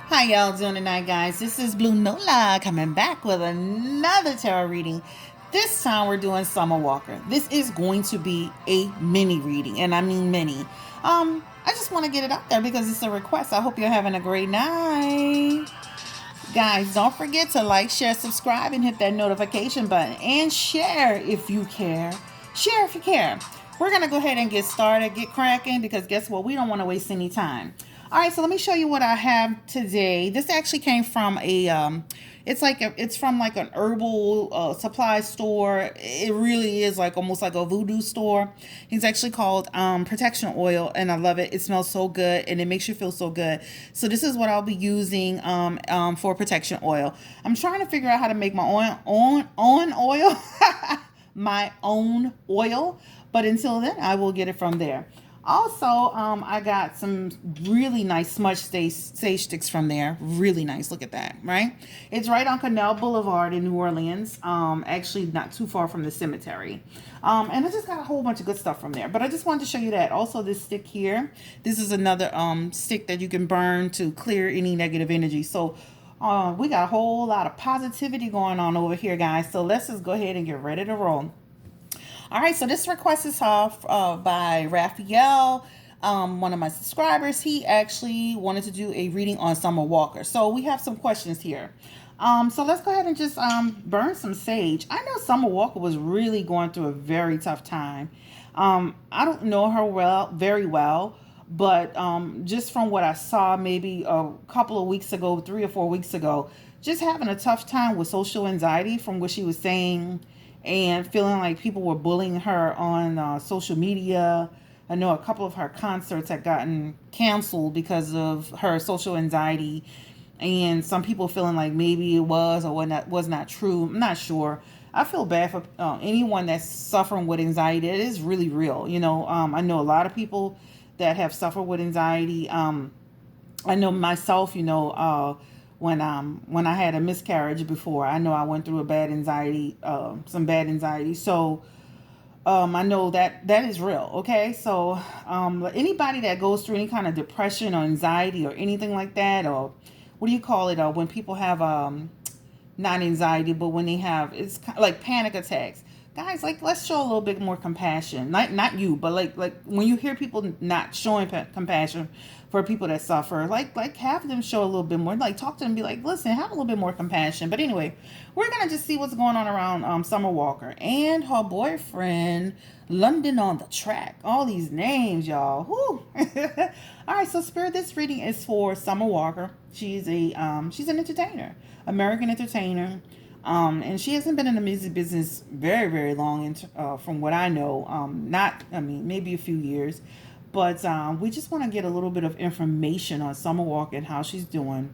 How y'all doing tonight, guys? This is Blue Nola coming back with another tarot reading. This time we're doing Summer Walker. This is going to be a mini reading, and I mean mini. I just want to get it out there because it's a request. I hope you're having a great night. Guys, don't forget to like, share, subscribe, and hit that notification button. And share if you care. Share if you care. We're going to go ahead and get started, get cracking, because guess what? We don't want to waste any time. All right, so let me show you what I have today. This actually came from it's from like an herbal supply store. It really is like almost like a voodoo store. It's actually called protection oil, and I love it. It smells so good, and it makes you feel so good. So this is what I'll be using for protection oil. I'm trying to figure out how to make my own oil, my own oil. But until then, I will get it from there. Also, I got some really nice smudge sage sticks from there. Really nice. Look at that, right? It's right on Canal Boulevard in New Orleans. Actually, not too far from the cemetery. And I just got a whole bunch of good stuff from there. But I just wanted to show you that. Also, this stick here. This is another stick that you can burn to clear any negative energy. So we got a whole lot of positivity going on over here, guys. So let's just go ahead and get ready to roll. All right, so this request is by Raphael, one of my subscribers. He actually wanted to do a reading on Summer Walker. So we have some questions here. So let's go ahead and just burn some sage. I know Summer Walker was really going through a very tough time. I don't know her very well, but just from what I saw maybe a couple of weeks ago, 3 or 4 weeks ago, just having a tough time with social anxiety from what she was saying, and feeling like people were bullying her on social media. I know a couple of her concerts had gotten canceled because of her social anxiety, and some people feeling like maybe it was or was not true. I'm not sure. I feel bad for anyone that's suffering with anxiety. It is really real. I know a lot of people that have suffered with anxiety. I know myself, when I had a miscarriage before, I know I went through some bad anxiety. So I know that is real. Okay, so anybody that goes through any kind of depression or anxiety or anything like that, or what do you call it? When people have not anxiety, but when they have, it's kind of like panic attacks. Guys, like, let's show a little bit more compassion. Not you, but like when you hear people not showing compassion for people that suffer, like have them show a little bit more. Like, talk to them, be like, listen, have a little bit more compassion. But anyway, we're gonna just see what's going on around Summer Walker and her boyfriend, London on the Track. All these names, y'all. Whew. All right, so Spirit, this reading is for Summer Walker. She's an entertainer, American entertainer. And she hasn't been in the music business very, very long, from what I know. Maybe a few years. But we just want to get a little bit of information on Summer Walker and how she's doing.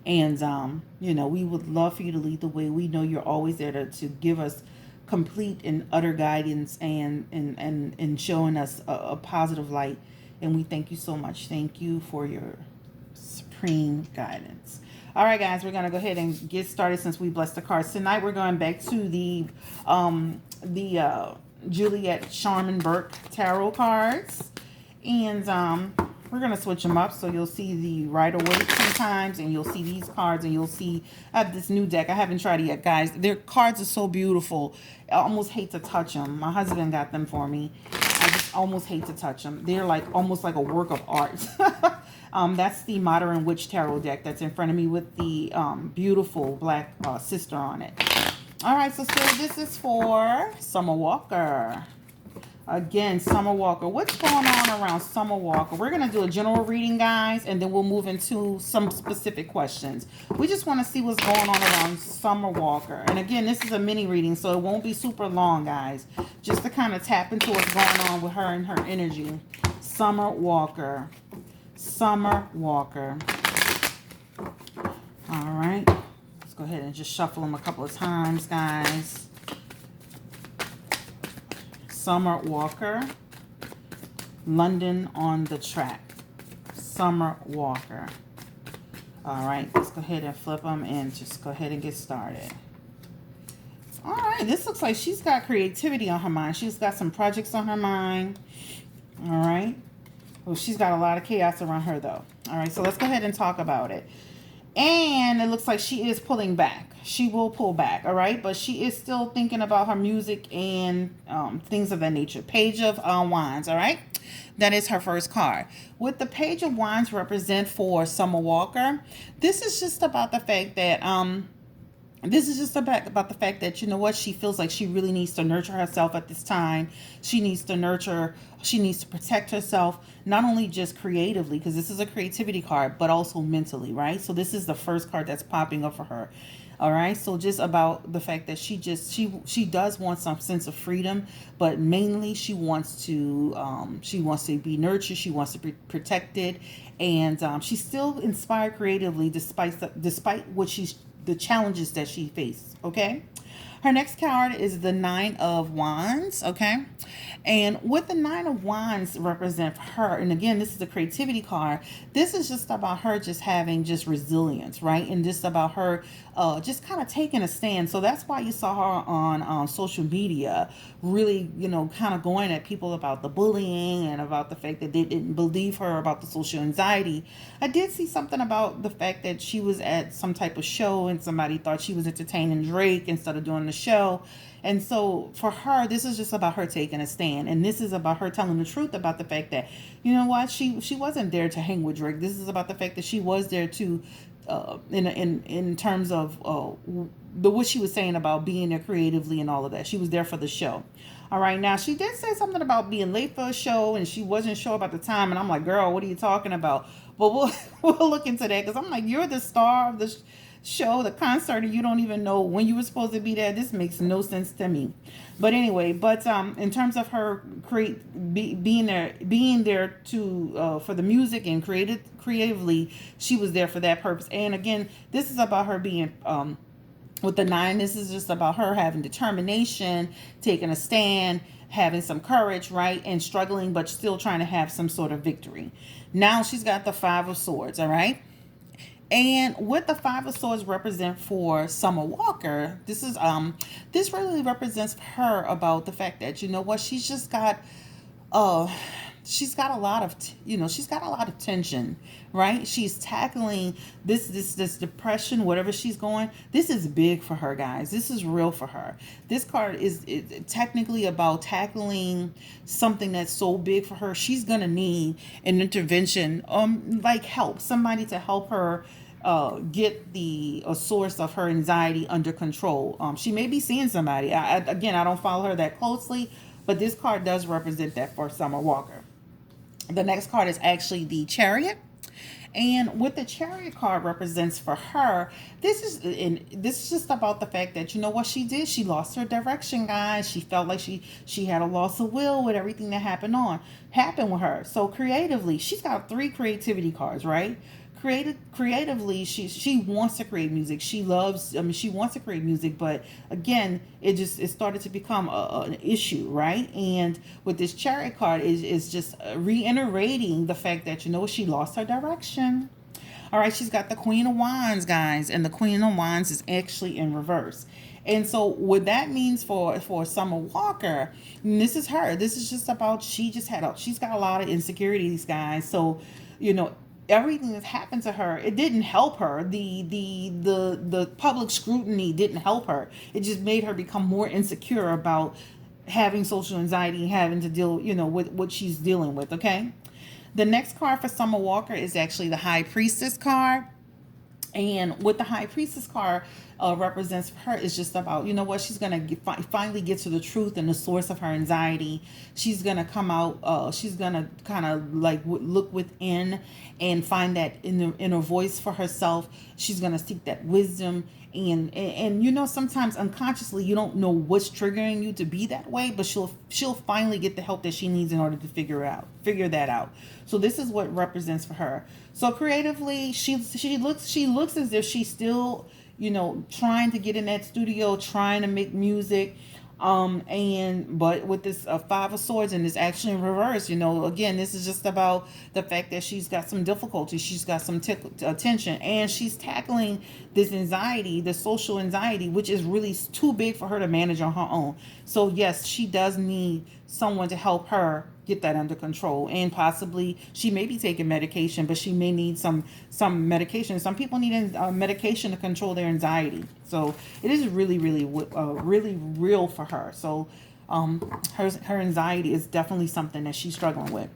And, we would love for you to lead the way. We know you're always there to give us complete and utter guidance and showing us a positive light. And we thank you so much. Thank you for your supreme guidance. All right, guys, we're going to go ahead and get started since we blessed the cards. Tonight, we're going back to the Juliet Sharman Burke tarot cards. And we're going to switch them up. So you'll see the Rider-Waite sometimes, and you'll see these cards, and you'll see I have this new deck. I haven't tried it yet, guys. Their cards are so beautiful. I almost hate to touch them. My husband got them for me. I just almost hate to touch them. They're almost like a work of art. That's the Modern Witch Tarot deck that's in front of me with the beautiful black sister on it. All right, so this is for Summer Walker. Again, Summer Walker. What's going on around Summer Walker? We're going to do a general reading, guys, and then we'll move into some specific questions. We just want to see what's going on around Summer Walker. And again, this is a mini reading, so it won't be super long, guys. Just to kind of tap into what's going on with her and her energy. Summer Walker. Summer Walker. All right. Let's go ahead and just shuffle them a couple of times, guys. Summer Walker. London on the Track. Summer Walker. All right. Let's go ahead and flip them and just go ahead and get started. All right. This looks like she's got creativity on her mind. She's got some projects on her mind. All right. Well, she's got a lot of chaos around her, though. All right, so let's go ahead and talk about it. And it looks like she is pulling back. She will pull back, all right? But she is still thinking about her music and things of that nature. Page of Wands, all right? That is her first card. What the Page of Wands represent for Summer Walker, this is just about the fact that this is just about the fact that, you know what, she feels like she really needs to nurture herself at this time. She needs to nurture, she needs to protect herself, not only just creatively, because this is a creativity card, but also mentally, right? So this is the first card that's popping up for her. All right, so just about the fact that she does want some sense of freedom, but mainly she wants to be nurtured, she wants to be protected, and she's still inspired creatively despite what she's the challenges that she faced. Okay, her next card is the Nine of Wands. Okay, and what the Nine of Wands represent for her, and again, this is the creativity card. This is just about her just having just resilience, right? And just about her just kind of taking a stand. So that's why you saw her on social media, really, you know, kind of going at people about the bullying and about the fact that they didn't believe her about the social anxiety. I did see something about the fact that she was at some type of show and somebody thought she was entertaining Drake instead of doing the show. And so for her, this is just about her taking a stand. And this is about her telling the truth about the fact that, you know what, she wasn't there to hang with Drake. This is about the fact that she was there to, in terms of the what she was saying about being there creatively and all of that. She was there for the show. All right, now she did say something about being late for a show and she wasn't sure about the time. And I'm like, girl, what are you talking about? But we'll we'll look into that because I'm like, you're the star of the show, the concert, and you don't even know when you were supposed to be there. This makes no sense to me. But anyway, but in terms of her being there to for the music and creatively, she was there for that purpose. And again, this is about her being with the nine. This is just about her having determination, taking a stand, having some courage, right, and struggling but still trying to have some sort of victory. Now she's got the Five of Swords, all right. And what the Five of Swords represent for Summer Walker, this really represents her about the fact that, you know what, uh she's got a lot of she's got a lot of tension, right? She's tackling this depression, whatever she's going. This is big for her, guys. This is real for her. This card is technically about tackling something that's so big for her. She's gonna need an intervention, like help, somebody to help her get the a source of her anxiety under control. She may be seeing somebody. Again, I don't follow her that closely, but this card does represent that for Summer Walker. The next card is actually the Chariot. And what the Chariot card represents for her, this is just about the fact that, you know what she did, she lost her direction, guys. She felt like she had a loss of will with everything that happened with her. So creatively, she's got three creativity cards, right? Creatively, she wants to create music. She loves, I mean, she wants to create music, but again, it started to become an issue, right? And with this Chariot card is just reiterating the fact that, you know, she lost her direction. All right, she's got the Queen of Wands, guys, and the Queen of Wands is actually in reverse. And so what that means for Summer Walker, and this is her. This is just about she's got a lot of insecurities, guys. So, you know, everything that's happened to her, it didn't help her. The public scrutiny didn't help her. It just made her become more insecure about having social anxiety and having to deal, you know, with what she's dealing with. Okay. The next card for Summer Walker is actually the High Priestess card. And what the High Priestess card represents for her is just about, you know what, she's going to finally get to the truth and the source of her anxiety. She's going to come out, she's going to kind of like look within and find that in her voice for herself. She's going to seek that wisdom. And you know, sometimes unconsciously you don't know what's triggering you to be that way, but she'll finally get the help that she needs in order to figure that out. So this is what represents for her. So creatively, she looks as if she's still, you know, trying to get in that studio, trying to make music. But with this Five of Swords and this actually in reverse, you know, again, this is just about the fact that she's got some difficulty, she's got some tension, and she's tackling this anxiety, the social anxiety, which is really too big for her to manage on her own. So yes, she does need someone to help her get that under control. And possibly she may be taking medication, but she may need some medication. Some people need medication to control their anxiety. So it is really really real for her. So her anxiety is definitely something that she's struggling with.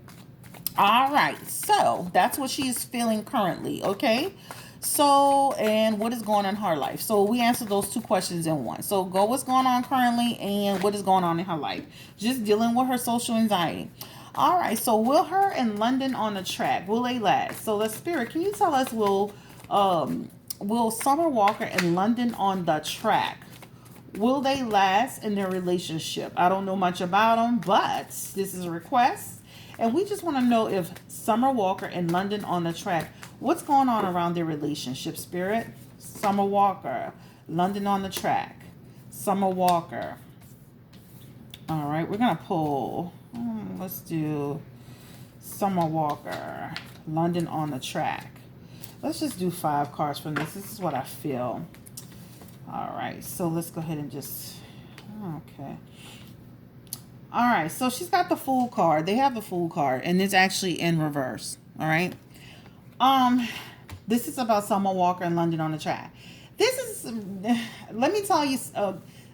All right, so that's what she is feeling currently, okay? So, and what is going on in her life? So, we answered those two questions in one. So, go what's going on currently and what is going on in her life. Just dealing with her social anxiety. All right, so will her and London on the track, will they last? So, the spirit, can you tell us, will Summer Walker and London on the track, will they last in their relationship? I don't know much about them, but this is a request. And we just want to know if Summer Walker and London on the track, what's going on around their relationship, spirit? Summer Walker, London on the track. Summer Walker. All right, we're going to pull. Let's do Summer Walker, London on the track. Let's just do 5 cards from this. This is what I feel. All right, so let's go ahead and just, okay. All right, so she's got the Fool card. They have the Fool card, and it's actually in reverse. All right. This is about Summer Walker and London on the track. This is, let me tell you,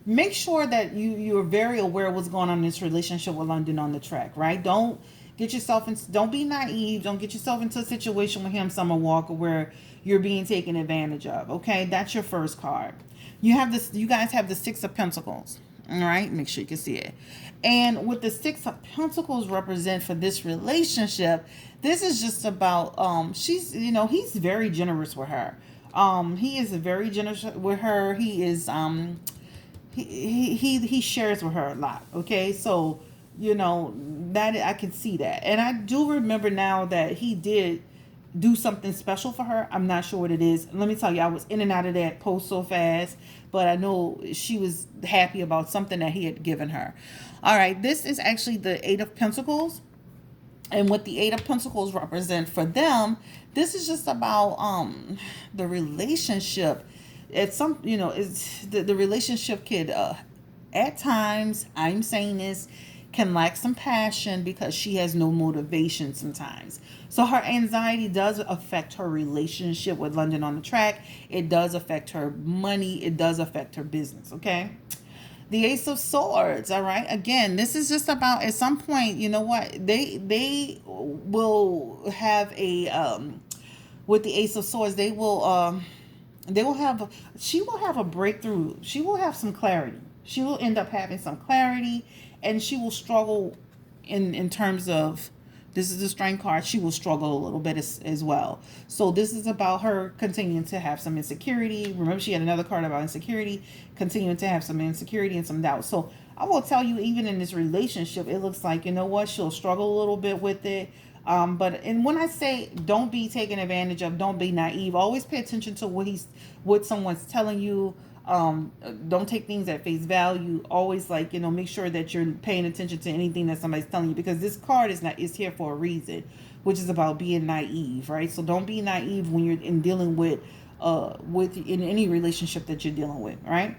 make sure that you're very aware of what's going on in this relationship with London on the track, right? Don't get yourself in, don't be naive. Don't get yourself into a situation with him, Summer Walker, where you're being taken advantage of. Okay, that's your first card. You have this. You guys have the 6 of Pentacles. All right, make sure you can see it. And what the 6 of Pentacles represent for this relationship, this is just about she's, he's very generous with her. He is very generous with her. He is he shares with her a lot. Okay, so that I can see that, and I do remember now that he did do something special for her. I'm not sure what it is. Let me tell you, I was in and out of that post so fast, but I know she was happy about something that he had given her. All right, this is actually the 8 of Pentacles. And what the 8 of Pentacles represent for them, this is just about the relationship. It's it's the relationship could at times, I'm saying this, can lack some passion because she has no motivation sometimes. So her anxiety does affect her relationship with London on the track. It does affect her money. It does affect her business, okay? The Ace of Swords, all right? Again, this is just about, at some point, you know what? They will have a with the Ace of Swords, they will have she will have a breakthrough. She will have some clarity. She will end up having some clarity, and she will struggle in terms of, this is the Strength card, she will struggle a little bit as well. So this is about her continuing to have some insecurity. Remember, she had another card about insecurity, continuing to have some insecurity and some doubt. So I will tell you, even in this relationship, it looks like, she'll struggle a little bit with it. And when I say don't be taken advantage of, don't be naive, always pay attention to what someone's telling you. Don't take things at face value. Always make sure that you're paying attention to anything that somebody's telling you, because this card is here for a reason, which is about being naive, right? So don't be naive when you're in dealing with in any relationship that you're dealing with, right?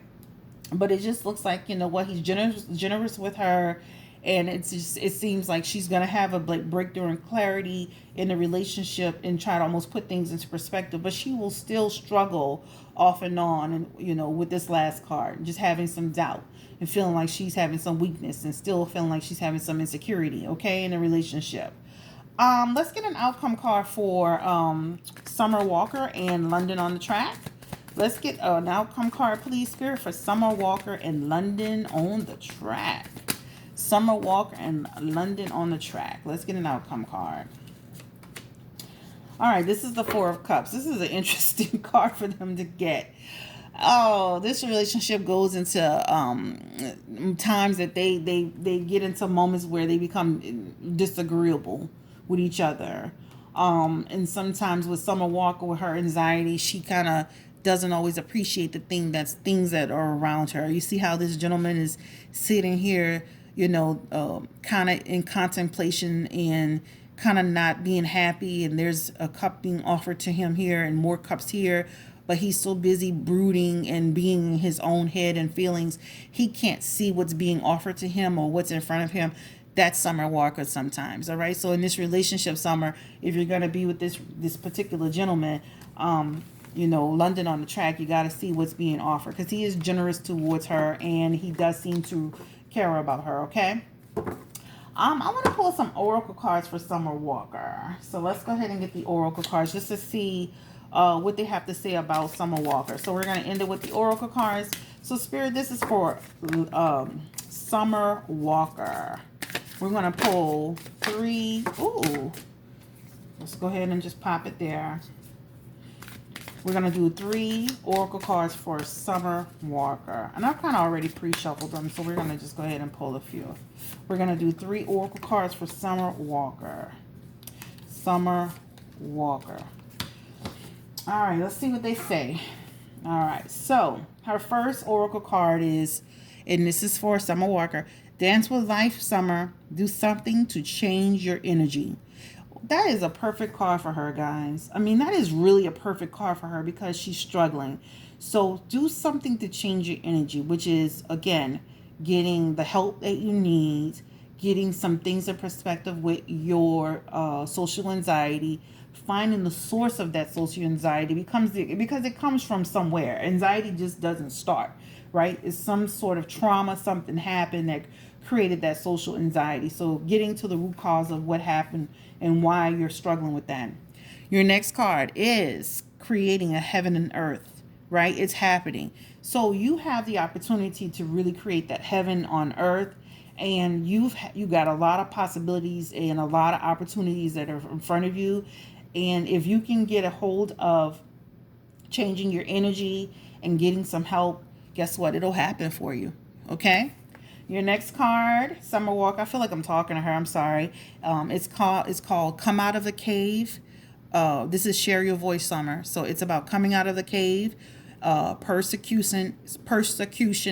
But it just looks like, he's generous with her, and it seems like she's gonna have a breakthrough in clarity in the relationship and try to almost put things into perspective. But she will still struggle off and on, and with this last card, just having some doubt and feeling like she's having some weakness and still feeling like she's having some insecurity, okay, in a relationship. Let's get an outcome card for Summer Walker and London on the track. Let's get an outcome card, please, Spirit, for Summer Walker and London on the track. Summer Walker and London on the track. Let's get an outcome card. All right, this is the 4 of Cups. This is an interesting card for them to get. Oh, this relationship goes into times that they get into moments where they become disagreeable with each other. And sometimes with Summer Walker, with her anxiety, she kind of doesn't always appreciate the things that are around her. You see how this gentleman is sitting here, kind of in contemplation and kind of not being happy, and there's a cup being offered to him here and more cups here. but he's so busy brooding and being in his own head and feelings, he can't see what's being offered to him or what's in front of him. That's Summer Walker sometimes. All right. So in this relationship, Summer, if you're gonna be with this particular gentleman, London on the track, you got to see what's being offered, because he is generous towards her and he does seem to care about her. Okay. I want to pull some oracle cards for Summer Walker. So let's go ahead and get the oracle cards just to see what they have to say about Summer Walker. So we're going to end it with the oracle cards. So Spirit, this is for Summer Walker. We're going to pull 3. Ooh. Let's go ahead and just pop it there. We're going to do 3 oracle cards for Summer Walker. And I've kind of already pre-shuffled them, so we're going to just go ahead and pull a few. We're going to do 3 oracle cards for Summer Walker. Summer Walker. All right, let's see what they say. All right, so her first oracle card is, and this is for Summer Walker, dance with life, Summer. Do something to change your energy. That is a perfect card for her, guys. I mean, that is really a perfect card for her because she's struggling. So do something to change your energy, which is, again, getting the help that you need, getting some things in perspective with your social anxiety, finding the source of that social anxiety because it comes from somewhere. Anxiety just doesn't start, right? It's some sort of trauma, something happened that created that social anxiety. So getting to the root cause of what happened and why you're struggling with that. Your next card is creating a heaven and earth, right? It's happening. So you have the opportunity to really create that heaven on earth, and you got a lot of possibilities and a lot of opportunities that are in front of you. And if you can get a hold of changing your energy and getting some help, guess what? It'll happen for you. Okay? Your next card, Summer Walker. I feel like I'm talking to her. I'm sorry. It's called Come Out of the Cave. This is Share Your Voice, Summer. So it's about coming out of the cave, persecution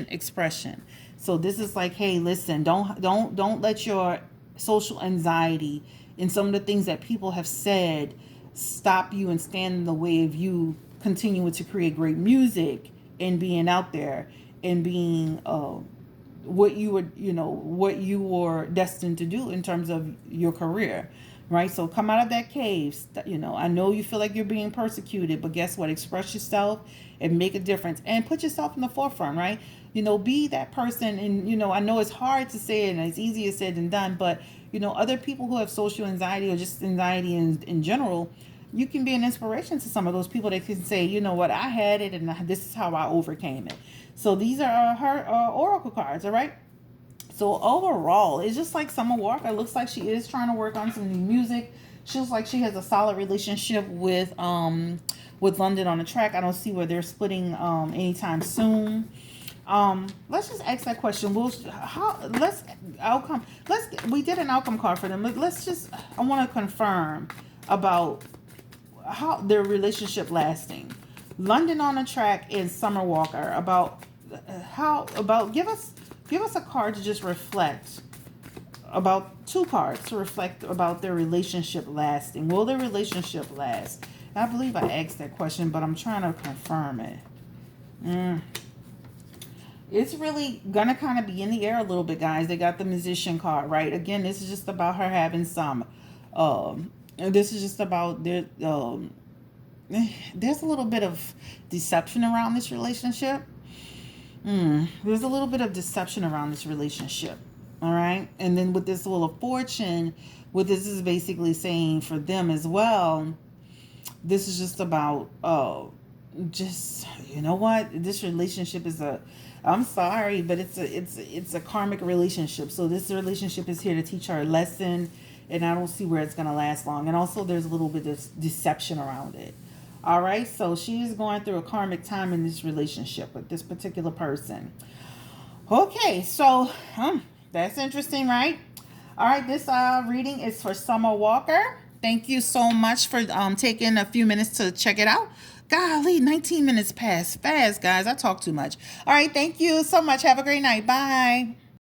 expression. So this is like, hey, listen, don't let your social anxiety and some of the things that people have said stop you and stand in the way of you continuing to create great music and being out there and being what you were destined to do in terms of your career, right? So come out of that cave. I know you feel like you're being persecuted, but guess what? Express yourself and make a difference and put yourself in the forefront, right? Be that person. And I know it's hard to say it and it's easier said than done, but other people who have social anxiety or just anxiety in general, you can be an inspiration to some of those people that can say, you know what, I had it and this is how I overcame it. So these are her oracle cards, all right? So overall, it's just like Summer Walker. It looks like she is trying to work on some new music. She looks like she has a solid relationship with London on the track. I don't see where they're splitting anytime soon. Let's just ask that question. We did an outcome card for them. I want to confirm about how their relationship lasting. London on the track and Summer Walker give us a card to just reflect about 2 cards to reflect about their relationship lasting. Will their relationship last? I believe I asked that question, but I'm trying to confirm it. It's really gonna kind of be in the air a little bit, guys. They got the musician card, right? Again, this is just about her having some this is just about there's a little bit of deception around this relationship. There's a little bit of deception around this relationship. All right. And then with this Wheel of Fortune, what this is basically saying for them as well, this is just about, you know what? This relationship is I'm sorry, but it's a karmic relationship. So this relationship is here to teach her a lesson, and I don't see where it's going to last long. And also there's a little bit of deception around it. All right, so she is going through a karmic time in this relationship with this particular person. Okay, so that's interesting, right? All right, this reading is for Summer Walker. Thank you so much for taking a few minutes to check it out. Golly, 19 minutes passed fast, guys. I talk too much. All right, thank you so much. Have a great night. Bye.